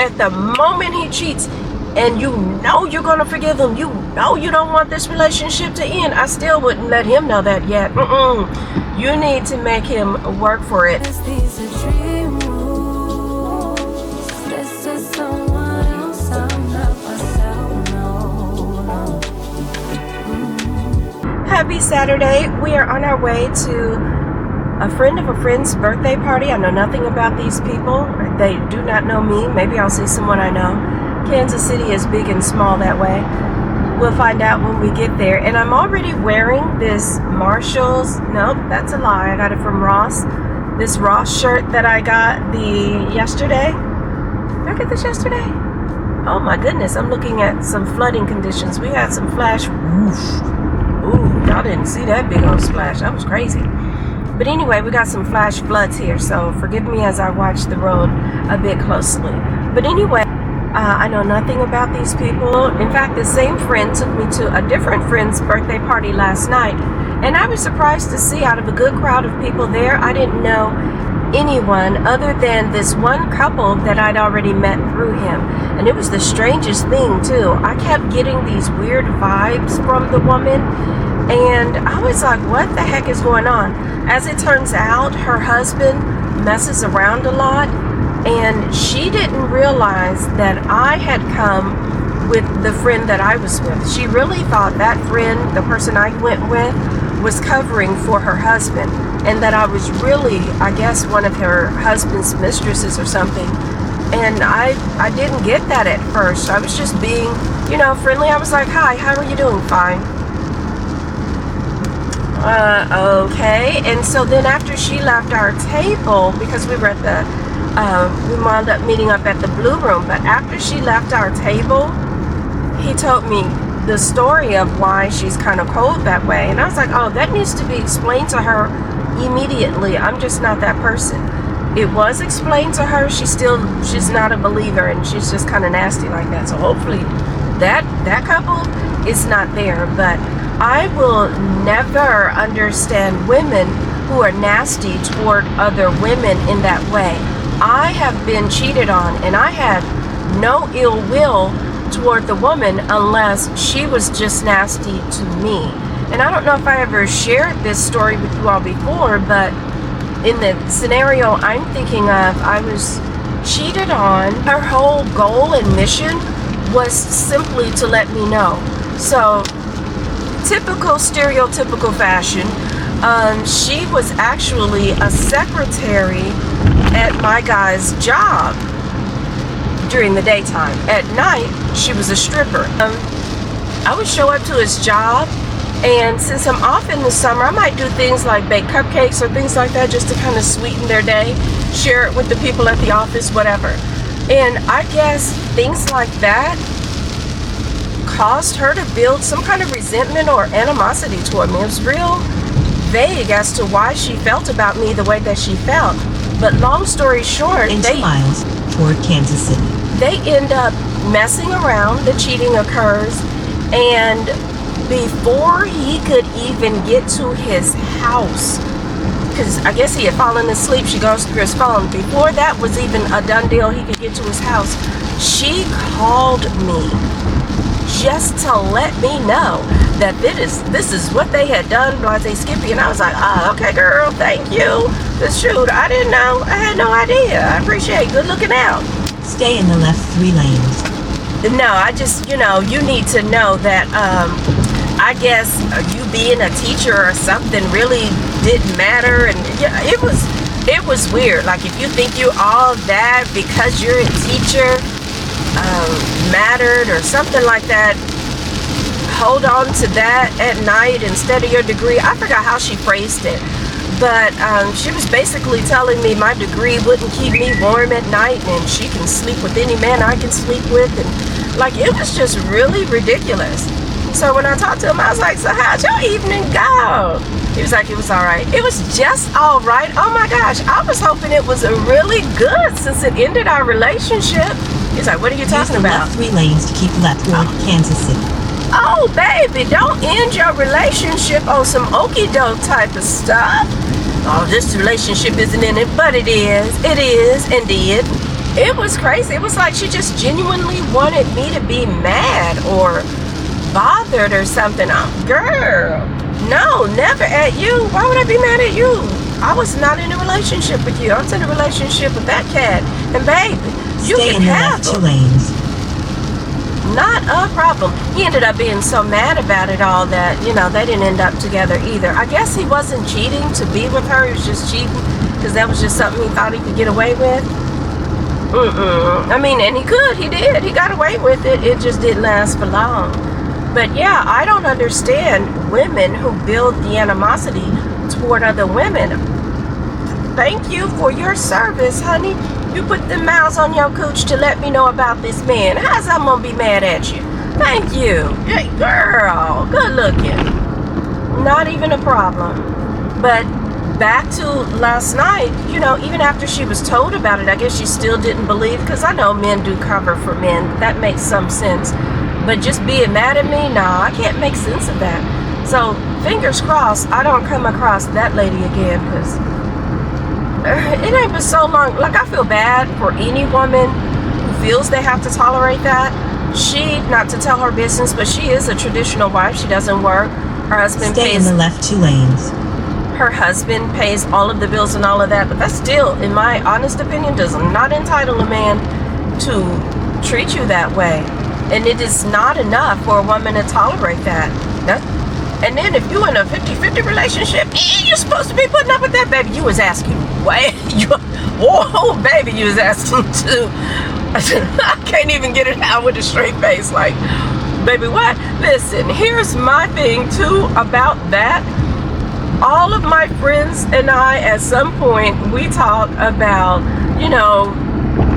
at the moment he cheats, and you know you're gonna forgive him, you know you don't want this relationship to end, I still wouldn't let him know that yet. You need to make him work for it. Happy Saturday. We are on our way to a friend of a friend's birthday party. I know nothing about these people. They do not know me. Maybe I'll see someone I know. Kansas City is big and small that way. We'll find out when we get there. And I'm already wearing this Marshall's, nope, that's a lie, I got it from Ross. This Ross shirt that I got yesterday. Did I get this yesterday? Oh my goodness, I'm looking at some flooding conditions. We had some flash, whoosh. Ooh, y'all didn't see that big old splash. That was crazy. But anyway, we got some flash floods here, so forgive me as I watch the road a bit closely. But anyway, I know nothing about these people. In fact, the same friend took me to a different friend's birthday party last night, and I was surprised to see out of a good crowd of people there, I didn't know anyone other than this one couple that I'd already met through him. And it was the strangest thing too. I kept getting these weird vibes from the woman, and I was like, what the heck is going on? As it turns out, her husband messes around a lot, and she didn't realize that I had come with the friend that I was with. She really thought that friend, the person I went with, was covering for her husband, and that I was really, I guess, one of her husband's mistresses or something. And I didn't get that at first. I was just being, friendly. I was like, hi, how are you doing? Fine. Okay. And so then after she left our table, because we were at we wound up meeting up at the Blue Room, but after she left our table, he told me the story of why she's kind of cold that way. And I was like, oh, that needs to be explained to her immediately. I'm just not that person. It was explained to her. She's not a believer, and she's just kind of nasty like that. So hopefully that couple is not there. But I will never understand women who are nasty toward other women in that way. I have been cheated on, and I had no ill will toward the woman unless she was just nasty to me. And I don't know if I ever shared this story with you all before, but in the scenario I'm thinking of, I was cheated on. Her whole goal and mission was simply to let me know. So, typical stereotypical fashion, she was actually a secretary at my guy's job during the daytime. At night, she was a stripper. I would show up to his job, and since I'm off in the summer, I might do things like bake cupcakes or things like that just to kind of sweeten their day, share it with the people at the office, whatever. And I guess things like that caused her to build some kind of resentment or animosity toward me. It was real vague as to why she felt about me the way that she felt. But long story short, in 2 miles toward Kansas City, they end up messing around. The cheating occurs, and before he could even get to his house, because I guess he had fallen asleep, she goes through his phone. Before that was even a done deal, he could get to his house, she called me just to let me know that this is what they had done, Blase Skippy. And I was like, oh, okay, girl, thank you. But shoot, I didn't know. I had no idea. I appreciate good looking out. Stay in the left 3 lanes. No, I just, you need to know that I guess you being a teacher or something really didn't matter. And yeah, it was weird. Like, if you think you all that because you're a teacher mattered or something like that, hold on to that at night instead of your degree. I forgot how she phrased it, but she was basically telling me my degree wouldn't keep me warm at night, and she can sleep with any man I can sleep with, and like, it was just really ridiculous. So when I talked to him, I was like, so how'd your evening go? He was like, it was all right. It was just all right. Oh my gosh, I was hoping it was a really good since it ended our relationship. He's like, what are you talking about? Use the left 3 lanes to keep left toward Kansas City. Oh, baby, don't end your relationship on some okey-doke type of stuff. Oh, this relationship isn't in it, but it is. It is, indeed. It was crazy. It was like she just genuinely wanted me to be mad or bothered or something. Girl, no, never at you. Why would I be mad at you? I was not in a relationship with you. I was in a relationship with that cat. And babe, you Stay can in the have left 2 them. lanes. Not a problem. He ended up being so mad about it all that, they didn't end up together either. I guess he wasn't cheating to be with her. He was just cheating because that was just something he thought he could get away with. I mean, and he could. He did. He got away with it. It just didn't last for long. But yeah, I don't understand women who build the animosity toward other women. Thank you for your service, honey. You put the miles on your cooch to let me know about this man. How's I'm gonna be mad at you? Thank you. Hey, girl, good looking. Not even a problem. But back to last night, even after she was told about it, I guess she still didn't believe, because I know men do cover for men. That makes some sense. But just being mad at me, nah, I can't make sense of that. So fingers crossed I don't come across that lady again, because it ain't been so long. Like, I feel bad for any woman who feels they have to tolerate that. She, not to tell her business, but she is a traditional wife. She doesn't work. Her husband Stay in pays the left 2 lanes. her husband pays all of the bills and all of that, but that still, in my honest opinion, does not entitle a man to treat you that way. And it is not enough for a woman to tolerate that. And then if you're in a 50-50 relationship, you're supposed to be putting up with that, baby. You was asking way. Oh, baby, you was asking too. I can't even get it out with a straight face. Like, baby, what? Listen, here's my thing too about that. All of my friends and I, at some point, we talk about,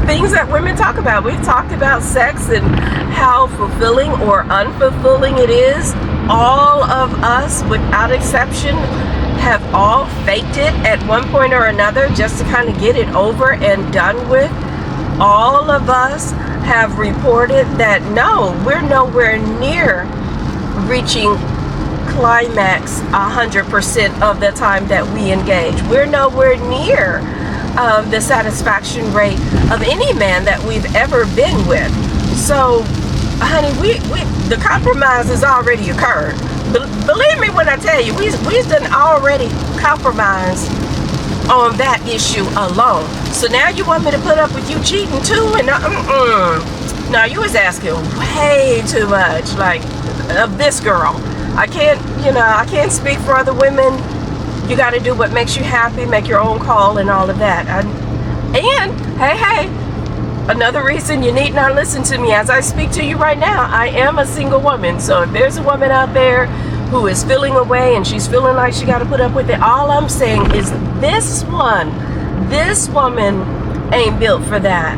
things that women talk about. We've talked about sex and how fulfilling or unfulfilling it is. All of us, without exception, have all faked it at one point or another just to kind of get it over and done with. All of us have reported that no, we're nowhere near reaching climax 100% of the time that we engage. We're nowhere near the satisfaction rate of any man that we've ever been with. So, honey, the compromise has already occurred. Believe me when I tell you, we've done already compromised on that issue alone. So now you want me to put up with you cheating too? And now you was asking way too much, like, of this girl. I can't speak for other women. You got to do what makes you happy, make your own call and all of that. And hey, another reason you need not listen to me as I speak to you right now. I am a single woman. So if there's a woman out there who is feeling away and she's feeling like she got to put up with it, all I'm saying is this woman ain't built for that.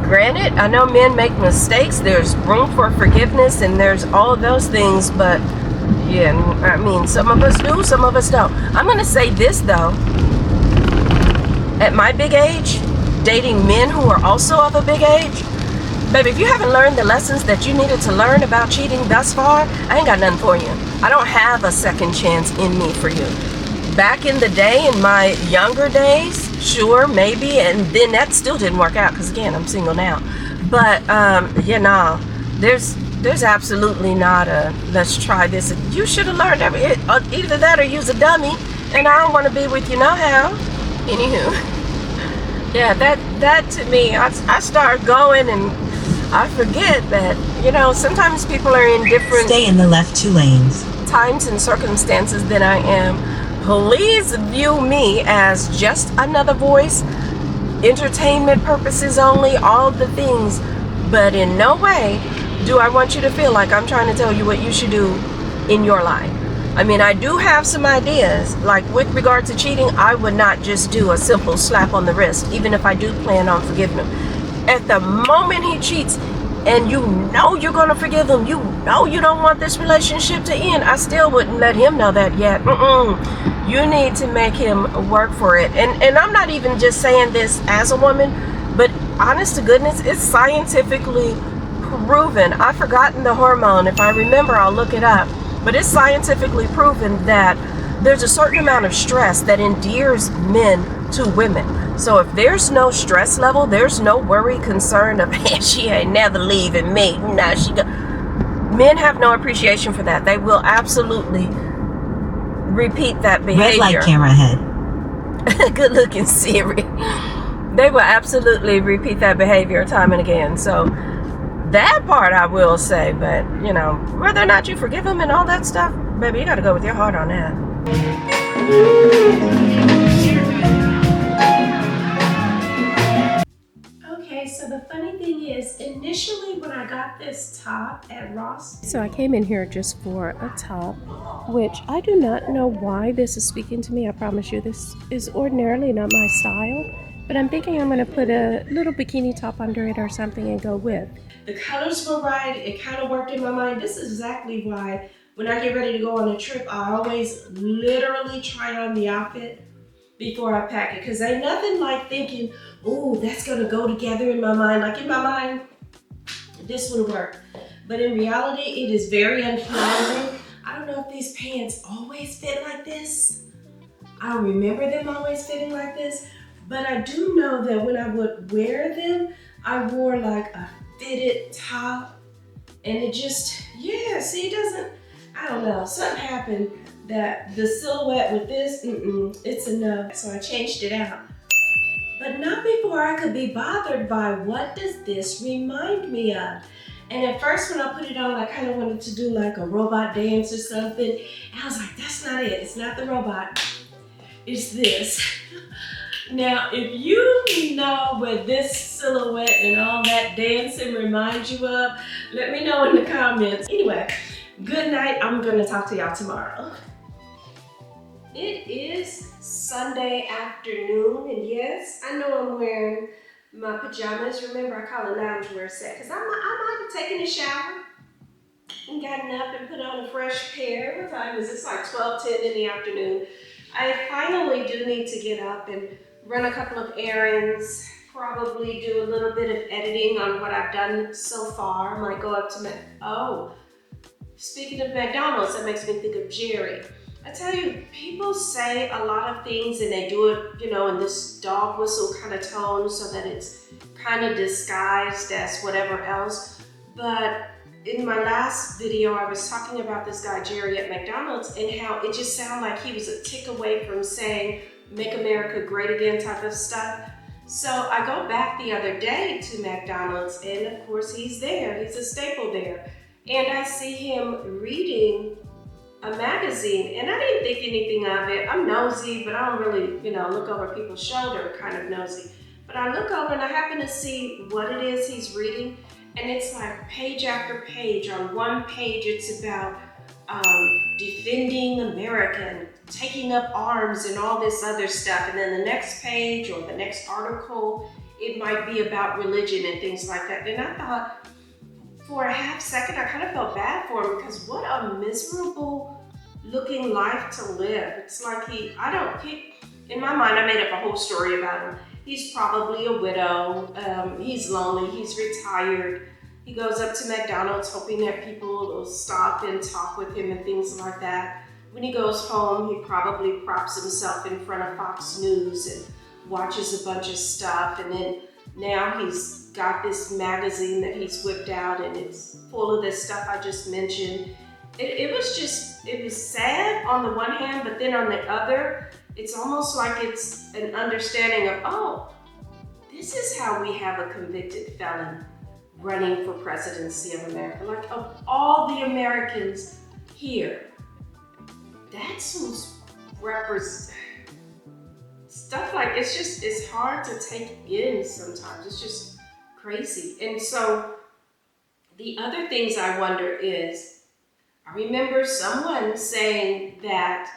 Granted, I know men make mistakes. There's room for forgiveness and there's all of those things, but yeah, I mean, some of us do, some of us don't. I'm going to say this, though. At my big age, dating men who are also of a big age, baby, if you haven't learned the lessons that you needed to learn about cheating thus far, I ain't got nothing for you. I don't have a second chance in me for you. Back in the day, in my younger days, sure, maybe, and then that still didn't work out because, again, I'm single now. But, there's absolutely not a let's try this. You should have learned either that or use a dummy, and I don't want to be with you no how. Anywho, yeah, that to me, I start going and I forget that, sometimes people are in different Stay in the left 2 lanes. times and circumstances than I am. Please view me as just another voice, entertainment purposes only, all the things, but in no way do I want you to feel like I'm trying to tell you what you should do in your life. I mean, I do have some ideas. Like with regard to cheating, I would not just do a simple slap on the wrist, even if I do plan on forgiving him. At the moment he cheats, and you know you're going to forgive him, you know you don't want this relationship to end, I still wouldn't let him know that yet. You need to make him work for it. And I'm not even just saying this as a woman, but honest to goodness, it's scientifically proven. I've forgotten the hormone. If I remember, I'll look it up. But it's scientifically proven that there's a certain amount of stress that endears men to women. So if there's no stress level, there's no worry, concern of, she ain't never leaving me. Now she go. Men have no appreciation for that. They will absolutely repeat that behavior. Red light, camera ahead. Good looking Siri. They will absolutely repeat that behavior time and again. So that part I will say, but you know, whether or not you forgive them and all that stuff, baby, you got to go with your heart on that. Okay, so the funny thing is, initially when I got this top at Ross, so I came in here just for a top, which I do not know why this is speaking to me. I promise you, this is ordinarily not my style, but I'm thinking I'm going to put a little bikini top under it or something and go with. The colors were right. It kind of worked in my mind. This is exactly why when I get ready to go on a trip, I always literally try on the outfit before I pack it, because ain't nothing like thinking, oh, that's gonna go together in my mind. Like in my mind, this would work. But in reality, it is very unflattering. I don't know if these pants always fit like this. I don't remember them always fitting like this, but I do know that when I would wear them, I wore like a fitted top, and it just, yeah, see, it doesn't, I don't know, something happened that the silhouette with this, it's enough. So I changed it out. But not before I could be bothered by, what does this remind me of? And at first when I put it on, I kind of wanted to do like a robot dance or something. And I was like, that's not it. It's not the robot. It's this. Now, if you know what this silhouette and all that dancing reminds you of, let me know in the comments. Anyway, good night. I'm gonna talk to y'all tomorrow. It is Sunday afternoon, and yes, I know I'm wearing my pajamas. Remember, I call it loungewear set, because I might have taken a shower and gotten up and put on a fresh pair. What time is it? It's like 12:10 in the afternoon. I finally do need to get up and run a couple of errands, probably do a little bit of editing on what I've done so far. I might go up to speaking of McDonald's, that makes me think of Jerry. I tell you, people say a lot of things and they do it, you know, in this dog whistle kind of tone so that it's kind of disguised as whatever else. But in my last video, I was talking about this guy, Jerry, at McDonald's, and how it just sounded like he was a tick away from saying, "Make America Great Again" type of stuff. So I go back the other day to McDonald's, and of course he's there. He's a staple there. And I see him reading a magazine, and I didn't think anything of it. I'm nosy, but I don't really, you know, look over people's shoulder, kind of nosy. But I look over and I happen to see what it is he's reading, and it's like page after page. On one page, it's about defending America and taking up arms and all this other stuff. And then the next page or the next article, it might be about religion and things like that. And I thought, for a half second, I kind of felt bad for him, because what a miserable looking life to live. It's like in my mind, I made up a whole story about him. He's probably a widow, he's lonely, he's retired. He goes up to McDonald's hoping that people will stop and talk with him and things like that. When he goes home, he probably props himself in front of Fox News and watches a bunch of stuff, and then now he's got this magazine that he's whipped out, and it's full of this stuff I just mentioned. It was sad on the one hand, but then on the other, it's almost like it's an understanding of, oh, this is how we have a convicted felon running for presidency of America. Like, of all the Americans here, that's who's stuff like, it's hard to take in sometimes. It's just crazy. And so the other things I wonder is, I remember someone saying that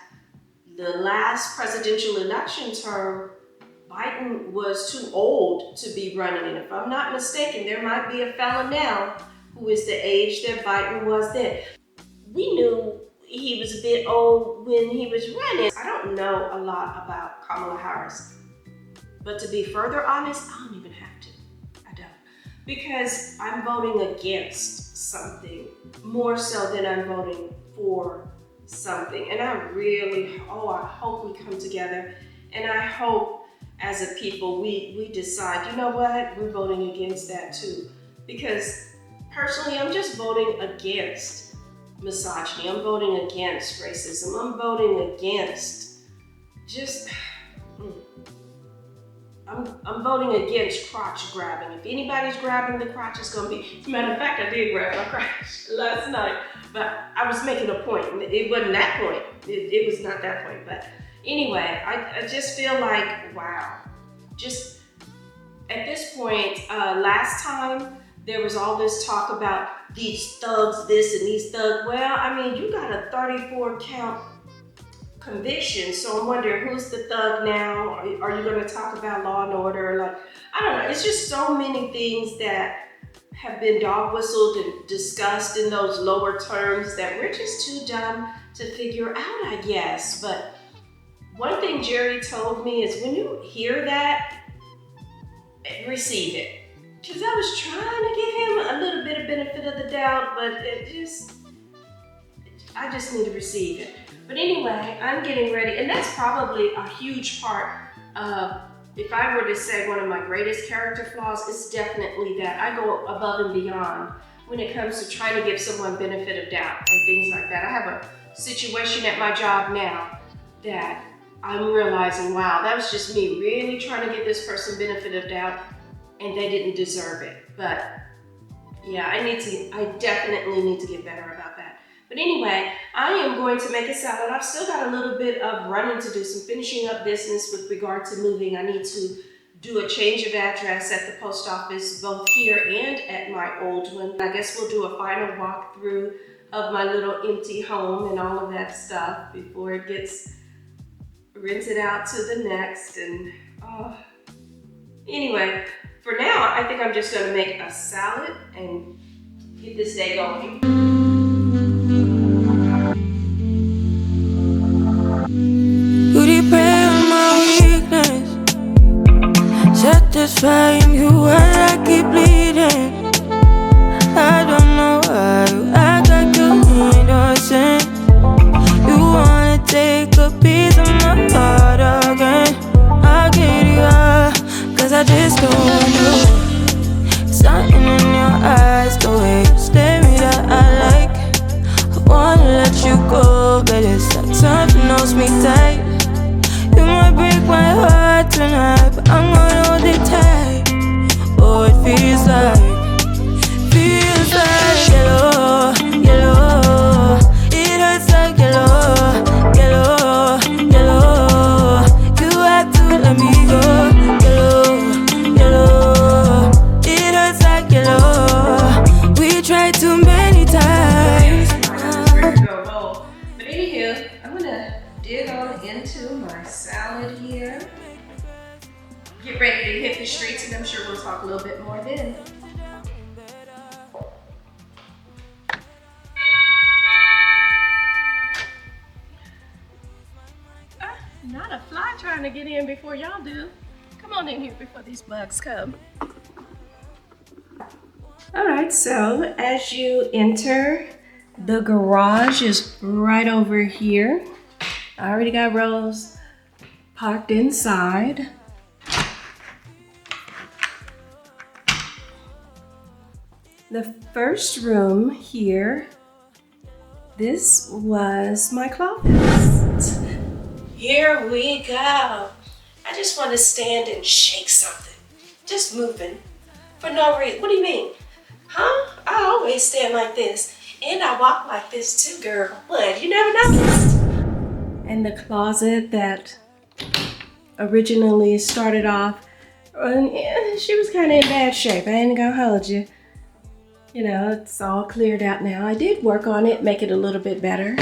the last presidential election term, Biden was too old to be running. And if I'm not mistaken, there might be a fellow now who is the age that Biden was then. We knew he was a bit old when he was running. I don't know a lot about Kamala Harris, but to be further honest, I don't even have to. I don't. Because I'm voting against something more so than I'm voting for something. And I hope we come together. And I hope as a people, we decide, you know what, we're voting against that too. Because personally, I'm just voting against misogyny. I'm voting against racism. I'm voting against just, I'm voting against crotch grabbing. If anybody's grabbing the crotch, it's gonna be, as a matter of fact, I did grab my crotch last night, but I was making a point. It wasn't that point. It was not that point, but anyway, I just feel like, wow. Just at this point, last time, there was all this talk about these thugs this and these thugs. Well, I mean, you got a 34 count conviction, so I'm wondering who's the thug now? Are you going to talk about law and order? Like, I don't know. It's just so many things that have been dog whistled and discussed in those lower terms that we're just too dumb to figure out, I guess. But one thing Jerry told me is when you hear that, receive it. Because I was trying to give him a little bit of benefit of the doubt, but I just need to receive it. But anyway, I'm getting ready, and that's probably a huge part of, if I were to say one of my greatest character flaws, it's definitely that I go above and beyond when it comes to trying to give someone benefit of doubt and things like that. I have a situation at my job now that I'm realizing, wow, that was just me really trying to give this person benefit of doubt, and they didn't deserve it. But yeah, I definitely need to get better about that. But anyway, I am going to make a salad. I've still got a little bit of running to do, some finishing up business with regard to moving. I need to do a change of address at the post office, both here and at my old one. I guess we'll do a final walkthrough of my little empty home and all of that stuff before it gets rented out to the next. And anyway, for now, I think I'm just gonna make a salad and get this day going. You depend on my weakness, satisfying you while I keep bleeding. I don't know why you act like you ain't innocent. You wanna take a piece of my heart again. I'll get you up, cause I just don't want you. Something in your eyes, the way you stare me that I like. I wanna let you go, but it's like something holds me tight. You might break my heart tonight, but I'm gonna hold it tight. Oh, it feels like yellow, yellow. It hurts like yellow, yellow, yellow. You have to let me go, yellow, yellow. It hurts like yellow. We tried too many times. But anywho, I'm gonna dig on into my salad here. Get ready to hit the streets, and I'm sure we'll talk a little bit more then. Not a fly trying to get in before y'all do. Come on in here before these bugs come. All right, so as you enter, the garage is right over here. I already got Rose parked inside. The first room here, this was my closet. Here we go. I just want to stand and shake something. Just moving for no reason. What do you mean? Huh? I always stand like this. And I walk like this too, girl. What? You never noticed? And the closet that originally started off, she was kind of in bad shape. I ain't gonna hold you. You know, it's all cleared out now. I did work on it, make it a little bit better.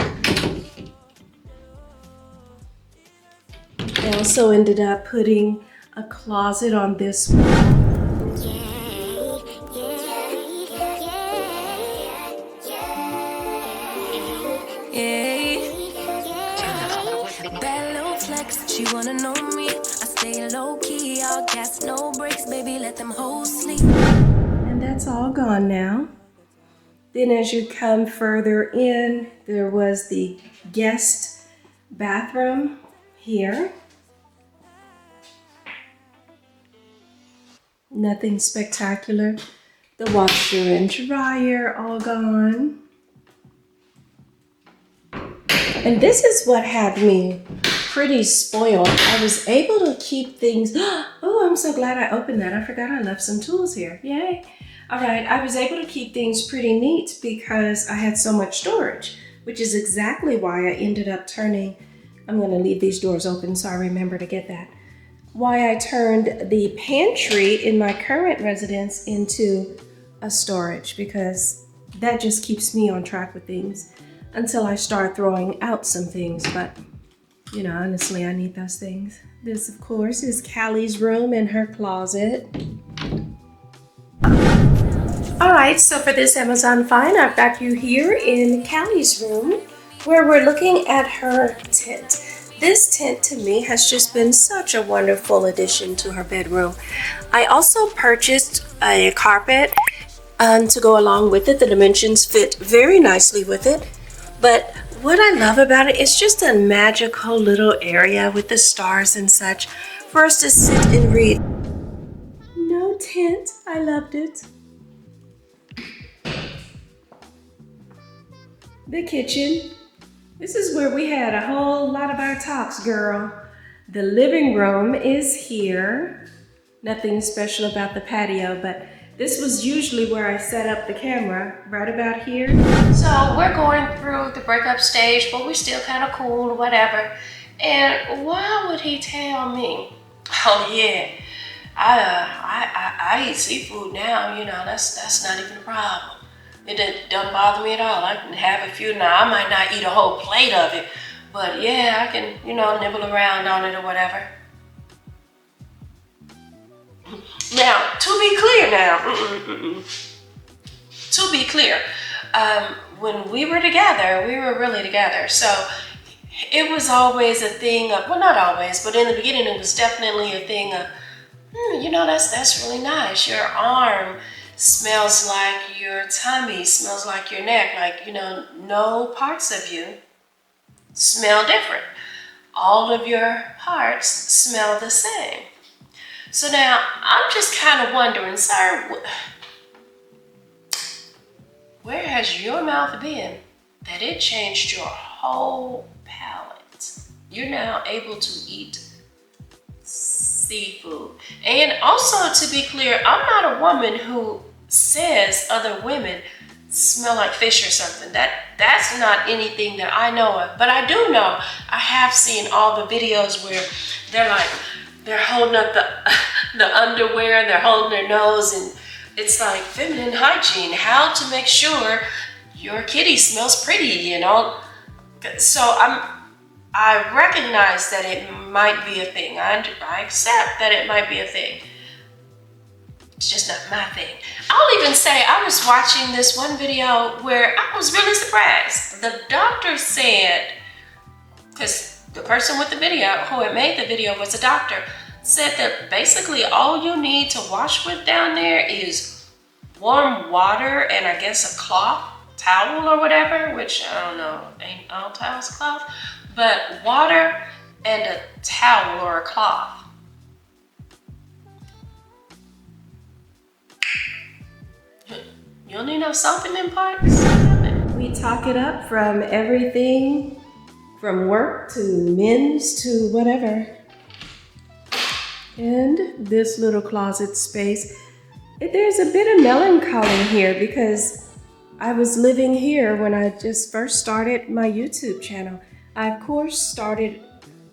I also ended up putting a closet on this wall. Bad little flex, she wanna know me. I stay low key, all gas, no brakes, baby, let them hoes sleep. And that's all gone now. Then as you come further in, there was the guest bathroom here. Nothing spectacular. The washer and dryer all gone. And this is what had me pretty spoiled. I was able to keep things. Oh, I'm so glad I opened that. I forgot I left some tools here. Yay. All right, I was able to keep things pretty neat because I had so much storage, which is exactly why I ended up turning, I'm gonna leave these doors open so I remember to get that, why I turned the pantry in my current residence into a storage, because that just keeps me on track with things until I start throwing out some things. But you know, honestly, I need those things. This, of course, is Callie's room and her closet. All right, so for this Amazon find, I've got you here in Callie's room where we're looking at her tent. This tent to me has just been such a wonderful addition to her bedroom. I also purchased a carpet to go along with it. The dimensions fit very nicely with it. But what I love about it is just a magical little area with the stars and such for us to sit and read. No tent, I loved it. The kitchen. This is where we had a whole lot of our talks, girl. The living room is here. Nothing special about the patio, but this was usually where I set up the camera, right about here. So we're going through the breakup stage, but we're still kind of cool or whatever. And why would he tell me, oh yeah, I eat seafood now, you know, that's not even a problem. It doesn't bother me at all. I can have a few now. I might not eat a whole plate of it, but yeah, I can, you know, nibble around on it or whatever. Now, to be clear to be clear, when we were together, we were really together. So it was always a thing of, well, not always, but in the beginning, it was definitely a thing of, you know, that's really nice. Your arm smells like your tummy, smells like your neck, like, you know, no parts of you smell different. All of your parts smell the same. So now I'm just kind of wondering, sir, where has your mouth been that it changed your whole palate? You're now able to eat seafood. And also, to be clear, I'm not a woman who says other women smell like fish or something. That's not anything that I know of. But I do know, I have seen all the videos where they're holding up the underwear, they're holding their nose, and it's like feminine hygiene, how to make sure your kitty smells pretty, you know. So I recognize that it might be a thing. I accept that it might be a thing. It's just not my thing. I'll even say I was watching this one video where I was really surprised. The doctor said, because the person with the video, who had made the video was a doctor, said that basically all you need to wash with down there is warm water and I guess a cloth, towel or whatever, which I don't know, ain't all towels cloth, but water and a towel or a cloth. You don't need no soap in them parts? We talk it up from everything, from work to men's to whatever. And this little closet space, there's a bit of melancholy here because I was living here when I just first started my YouTube channel. I, of course, started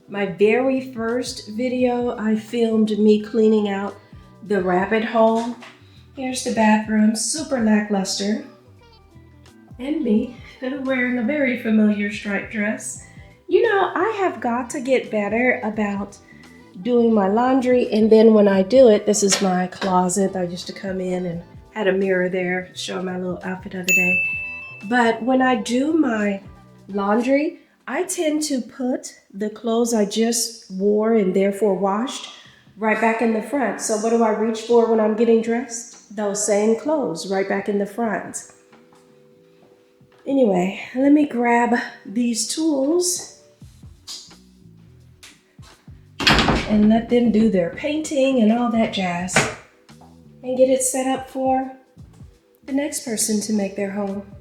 my very first video. I filmed me cleaning out the rabbit hole. Here's the bathroom, super lackluster. And me wearing a very familiar striped dress. You know, I have got to get better about doing my laundry, and then when I do it, this is my closet. I used to come in and had a mirror there, show my little outfit of the day. But when I do my laundry, I tend to put the clothes I just wore and therefore washed right back in the front. So what do I reach for when I'm getting dressed? Those same clothes right back in the front. Anyway, let me grab these tools and let them do their painting and all that jazz. and get it set up for the next person to make their home.